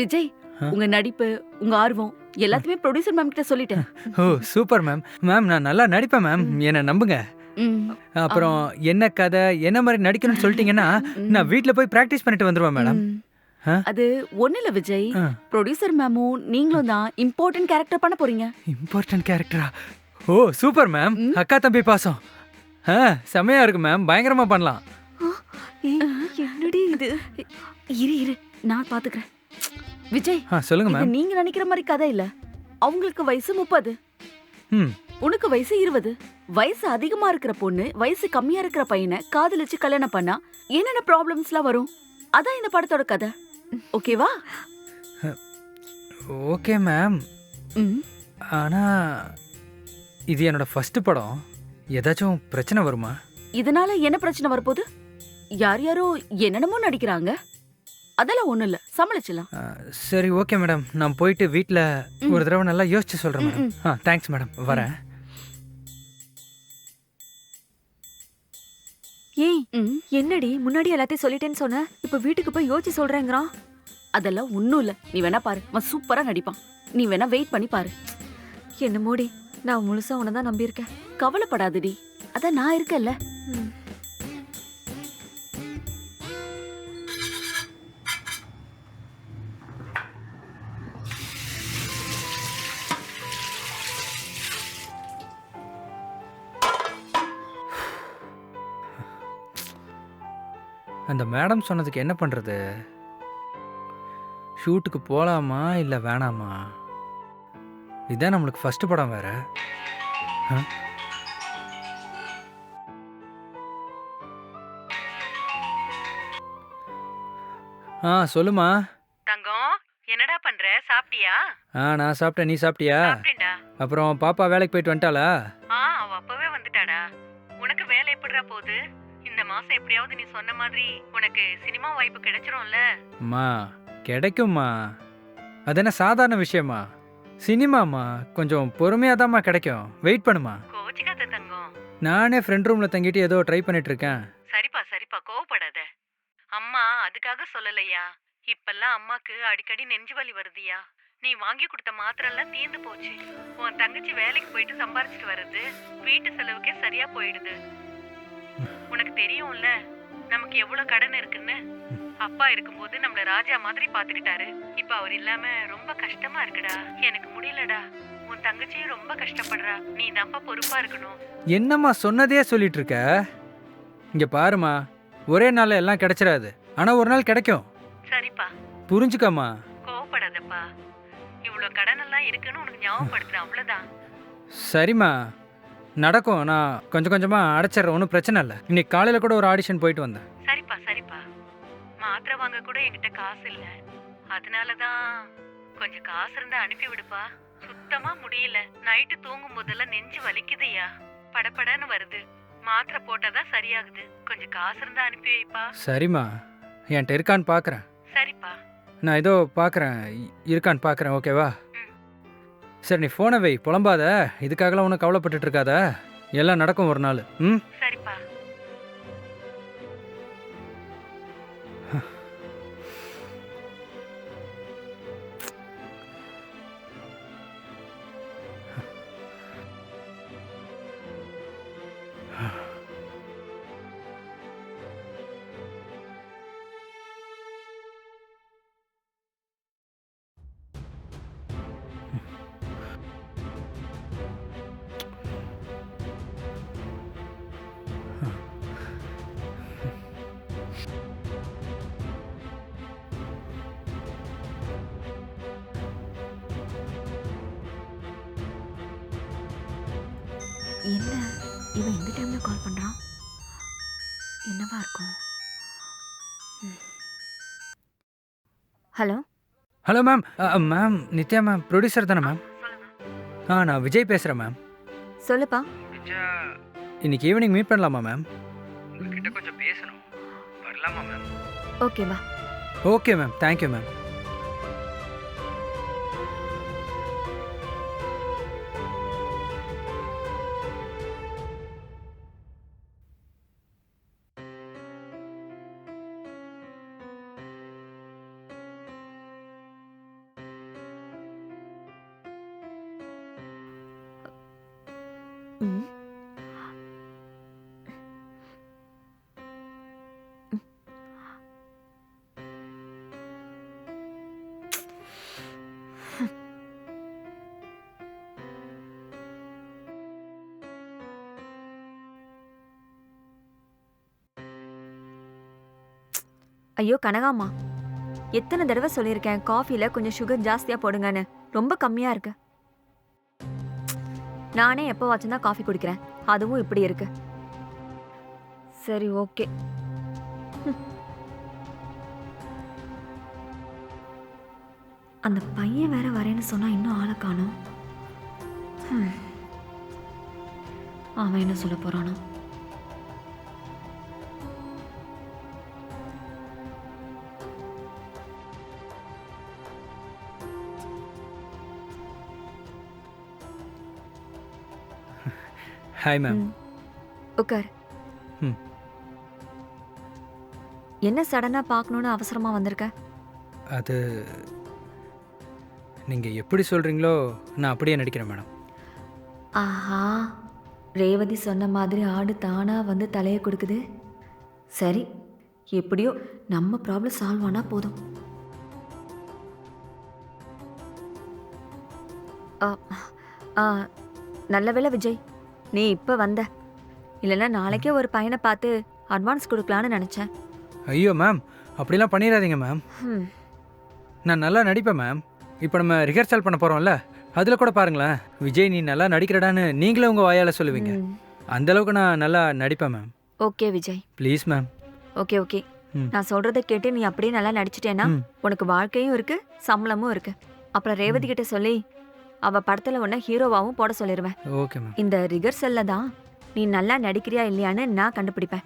விஜய், ஆ? உங்க நடிப்பு, உங்க ஆர்வம் எல்லாத்தையுமே ப்ரொடியூசர் மேம் கிட்ட சொல்லிட்டேன். ஓ சூப்பர் மேம். மேம் நான் நல்லா நடிப்பேன் மேம். என்னை நம்புங்க. ம். அப்புறம் என்ன கதை என்ன மாதிரி நடிக்கணும்னு சொல்லிட்டீங்கன்னா நான் வீட்டில் போய் ப்ராக்டிஸ் பண்ணிட்டு வந்துடுவேன் மேடம். ம். ஆ? அது ஒண்ணு இல்ல விஜய். ஆ. ப்ரொடியூசர் மேமும் நீங்களும் தான் இம்பார்ட்டன்ட் கேரக்டர் பண்ண போறீங்க. இம்பார்ட்டன்ட் கேரக்டரா? ஓ சூப்பர் மேம். ம். அக்கா தம்பி பாசம். செமையா இருக்கு மேம். பயங்கரமா பண்ணலாம். என்னடி இது? இரு நான் பாத்துக்கிறேன். விஜய், சொல்லுங்க இது மேம். நீங்க நினைக்கிற மாதிரி கதை இல்ல. அவங்களுக்கு வயசு 30, ம் உனக்கு வயசு 20. வயசு அதிகமா இருக்கிற பொண்ணு வயசு கம்மியா இருக்கிற பையனை காதலிச்சு கல்யாணம் பண்ணா என்னென்ன ப்ராப்ளம்ஸ்லாம் வரும்? அதான் இந்த படத்தோட கதை. ஓகேவா? Okay ma'am. ம். ஆனா இது என்னோட ஃபர்ஸ்ட் படம். ஏதாச்சும் பிரச்சனை வருமா? இதனால என்ன பிரச்சனை வரப்போகுது? யார் யாரோ என்னென்னமோ நடிக்கிறாங்க. அதெல்லாம் ஒண்ணும் இல்ல, சமாளிச்சலாம். சரி ஓகே மேடம். நான் போயிட்டு வீட்டில் ஒரு தடவை நல்லா யோசிச்சு சொல்கிறேன் மேடம். Thanks madam. வரேன். ஏய் என்னடி முன்னாடி எல்லாத்தையும் சொல்லிட்டேன்னு சொன்ன, இப்ப வீட்டுக்கு போய் யோசிச்சு சொல்றேங்கிறான். அதெல்லாம் ஒண்ணும் இல்ல, நீ வேணா பாரு, அவன் சூப்பரா நடிப்பான். நீ வேணா வெயிட் பண்ணி பாரு. என்ன மோடி, நான் முழுசா உன்னை தான் நம்பியிருக்கேன். கவலைப்படாதடி, அதான் நான் இருக்கேன்ல. ம். அந்த மேடம் சொன்னதுக்கு என்ன பண்ணுறது? ஷூட்டுக்கு போகலாமா இல்லை வேணாமா? இதான் நம்மளுக்கு ஃபர்ஸ்ட் படம் வேற. சொல்லுமா. தங்கம், என்னடா பண்ற? சாப்பிட்டியா? நான் சாப்பிட்டேன். நீ சாப்பிட்டியா? சாப்பிட்டேன்டா. அப்புறம் பாப்பா வேலைக்கு போயிட்டு வந்துட்டாளா? அவ அப்பவே வந்துட்டாடா. உனக்கு வேலை எப்படிடா போகுது? இந்த மாசம் எப்படியாவது நீ சொன்ன மாதிரி உனக்கு சினிமா வாய்ப்பு கிடைச்சிரும்ல? அம்மா கிடைக்கும்மா. அது என்ன சாதாரண விஷயமா? சினிமாம்மா கொஞ்சம் பொறுமையாக தான்மா கிடைக்கும். வெயிட் பண்ணுமா. கோச்சிக்காத தங்கம். நானே ஃப்ரெண்ட் ரூமில் தங்கிட்டு ஏதோ ட்ரை பண்ணிட்டு இருக்கேன். சரிப்பா கோவப்படாத. அம்மா அதுக்காக சொல்லலையா. இப்பெல்லாம் அம்மாக்கு அடிக்கடி நெஞ்சு வலி வருதியா. நீ வாங்கி கொடுத்த மாத்திரெல்லாம் தீர்ந்து போச்சு. உன் தங்கச்சி வேலைக்கு போயிட்டு சம்பாரிச்சிட்டு வர்றது வீட்டு செலவுக்கே சரியா போயிடுது. உனக்கு தெரியும்ல நமக்கு எவ்வளவு கடன் இருக்குன்னு. அப்பா இருக்கும்போது நம்மள ராஜா மாதிரி பாத்துக்கிட்டாரு. இப்ப அவர் இல்லாம ரொம்ப கஷ்டமா இருக்குடா. எனக்கு முடியலடா. உன் தங்கச்சியும் ரொம்ப கஷ்டப்படுறா. நீ தான்ப்பா பொறுப்பா இருக்கணும். என்னம்மா சொன்னதே சொல்லிட்டு இருக்க? இங்கே பாருமா, ஒரே நாளில் எல்லாம் கிடைச்சிடாது. ஆனால் ஒரு நாள் கிடைக்கும். சரிப்பா, புரிஞ்சுக்கம்மா. கோவப்படாதப்பா. இவ்வளவு கடன் எல்லாம் இருக்குன்னு உனக்கு ஞாபகப்படுத்துறேன், அவ்வளவுதான். சரிம்மா நடக்கும். நான் கொஞ்சம் கொஞ்சமாக அடைச்சிட்றேன். ஒன்றும் பிரச்சனை இல்லை. இன்னைக்கு காலையில் கூட ஒரு ஆடிஷன் போயிட்டு வந்தேன். சரிப்பா மாத்திரை வாங்க கூட என்கிட்ட காசு இல்ல. அதனாலதான் கொஞ்சம் காசு இருந்தா அனுப்பி விடுப்பா. சுத்தமா முடியல. நைட்டு தூங்கும் போதெல்லாம் நெஞ்சு வலிக்குதுயா. படபடன்னு வருது. மாத்திரை போட்டாதான் சரியாகுது. கொஞ்சம் காசு இருந்தா அனுப்பி வைப்பா. சரிம்மா, என்கிட்ட இருக்கான்னு பார்க்குறேன். சரிப்பா. நான் ஏதோ பார்க்குறேன், இருக்கான்னு பார்க்குறேன். ஓகேவா? சரி, நீ ஃபோனை வை. புலம்பாத. இதுக்காகலாம் ஒன்றும் கவலைப்பட்டுட்டு இருக்காத. எல்லாம் நடக்கும் ஒரு நாள். சரிப்பா. என்ன இவன் இந்த டைம்ல கால் பண்றான்? என்னவா இருக்கும்? Hello hello ma'am. Ma'am Nithya ma'am producer தானே மேம்? நான் விஜய் பேசுகிறேன் மேம். சொல்லுப்பா. இன்னைக்கு ஈவினிங் மீட் பண்ணலாமா மேம்? உங்ககிட்ட கொஞ்சம் பேசணும். வரலாமா மேம்? ஓகே வா. Okay ma'am. Thank you ma'am. ம். ஐயோ கனகாம்மா, எத்தனை தடவை சொல்லியிருக்கேன் காஃபில கொஞ்சம் சுகர் ஜாஸ்தியா போடுங்கன்னு. ரொம்ப கம்மியா இருக்கு. நானே எப்போ வாச்சும் தான் காஃபி குடிக்கிறேன், அதுவும் இப்படி இருக்கு. சரி ஓகே. அந்த பையன் வேற வரேன்னு சொன்னா இன்னும் ஆளை காணோம். அவன் என்ன சொல்ல போறானோ? Hi ma'am. உட்கார். ம். என்ன சடனா பார்க்கணும்னு அவசரமா வந்திருக்க? அது நீங்கள் எப்படி சொல்கிறீங்களோ நான் அப்படியே நடிக்கிறேன் மேடம். ஆஹா, ரேவதி சொன்ன மாதிரி ஆடு தானா வந்து தலையை கொடுக்குது. சரி, எப்படியோ நம்ம ப்ராப்ளம் சால்வ் ஆனா போதும். ஆ, ஆ, நல்ல வேளை விஜய், நீ இப்போ வந்த. இல்லைன்னா நாளைக்கே ஒரு பையனை பார்த்து அட்வான்ஸ் கொடுக்கலான்னு நினச்சேன். ஐயோ மேம், அப்படிலாம் பண்ணிடாதீங்க மேம். ம். நான் நல்லா நடிப்பேன் மேம். இப்போ நம்ம ரிஹர்சல் பண்ண போகிறோம்ல, அதில் கூட பாருங்களேன், விஜய் நீ நல்லா நடிக்கிறடான்னு நீங்களே உங்கள் வாயால் சொல்லுவீங்க. ம். அந்தளவுக்கு நான் நல்லா நடிப்பேன் ma'am. Okay Vijay, please ma'am. Okay okay. ம். நான் சொல்றத கேட்டு நீ அப்படியே நல்லா நடிச்சிட்டேன்னா ம். உனக்கு வாழ்க்கையும் இருக்கு, சம்பளமும் இருக்கு. அப்புறம் ரேவதி கிட்ட சொல்லி அவ படத்துல உன்னை ஹீரோவாவும் போட சொல்லிடுவேன். Okay ma'am. இந்த ரிகர்சல்ல தான் நீ நல்லா நடிக்கிறியா இல்லையான்னு நான் கண்டுபிடிப்பேன்.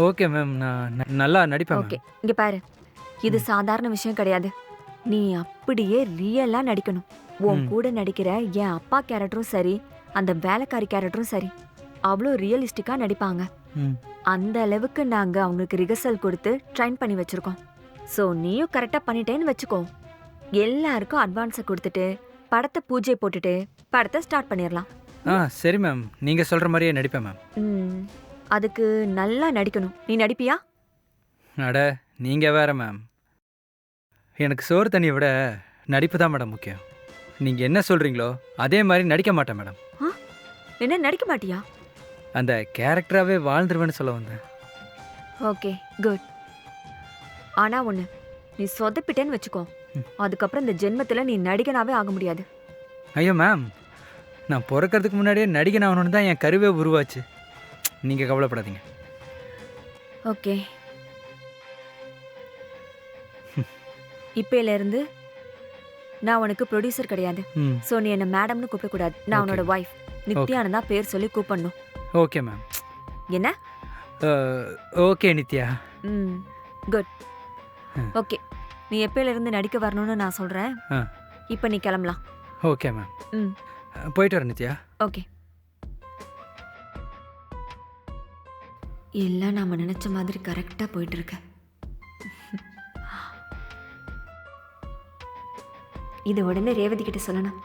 ஓகே மேம், நான் நல்லா நடிப்பேன் ஓகே, மேம். இங்க பாரு, இது சாதாரண விஷயம் கிடையாது. நீ அப்படியே ரியலா நடிக்கணும். உன் ம். கூட நடிக்கிற என் அப்பா கேரக்டரும் சரி, அந்த வேலைக்காரி கேரக்டரும் சரி, அவ்வளோ ரியலிஸ்டிக்கா நடிப்பாங்க. ம். அந்த அளவுக்கு நாங்க அவங்களுக்கு ரிகர்சல் கொடுத்து ட்ரைன் பண்ணி வச்சிருக்கோம். ஸோ நீயும் கரெக்டா பண்ணிட்டேன்னு வச்சுக்கோ. எல்லாருக்கும் அட்வான்ஸை கொடுத்துட்டு படத்தை பூஜை போட்டுட்டு படத்தை ஸ்டார்ட் பண்ணிடலாம். சரி மேம், நீங்கள் சொல்கிற மாதிரியே நடிப்பேன் மேம். ம், அதுக்கு நல்லா நடிக்கணும். நீ நடிப்பியா? அட நீங்கள் வேற மேம். எனக்கு சோறு தண்ணியை விட நடிப்பு தான் மேடம் முக்கியம். நீங்கள் என்ன சொல்கிறீங்களோ அதே மாதிரி நடிக்க மாட்டேன் மேடம். என்ன நடிக்க மாட்டியா? அந்த கேரக்டராகவே வாழ்ந்துருவேன்னு சொல்ல வந்தேன். Okay good. ஆனா ஒண்ணு, நீ சொதப்பிட்டேன்னு வச்சுக்கோ, அதுக்கப்புறம் இந்த ஜென்மத்துல நீ நடிகனாவே ஆக முடியாது. ஐயோ மேம், நான் பிறக்கிறதுக்கு முன்னாடியே நடிகன் ஆகணும்னு தான் என் கருவே உருவாச்சு. நீங்கள் கவலைப்படாதீங்க. ஓகே, இப்பையில இருந்து நான் உனக்கு ப்ரொடியூசர் கிடையாது. ம். ஸோ நீ என்ன மேடம்னு கூப்பிடக்கூடாது. நான் உன்னோட ஒய்ஃப் நித்யானு தான் பேர் சொல்லி கூப்பிடணும். Okay ma'am. என்ன? ஓகே நித்யா. ம், குட். ஓகே, நீ எப்பையில இருந்து நடிக்க வரணும்னு நான் சொல்றேன். ஆ. இப்போ நீ கிளம்பலாம். Okay ma'am. ம். போயிட்டு வரேன் நித்யா. ஓகே. எல்லாம் நாம நினைச்ச மாதிரி கரெக்டா போயிட்டு இருக்க. இது உடனே ரேவதி கிட்ட சொல்லணும்.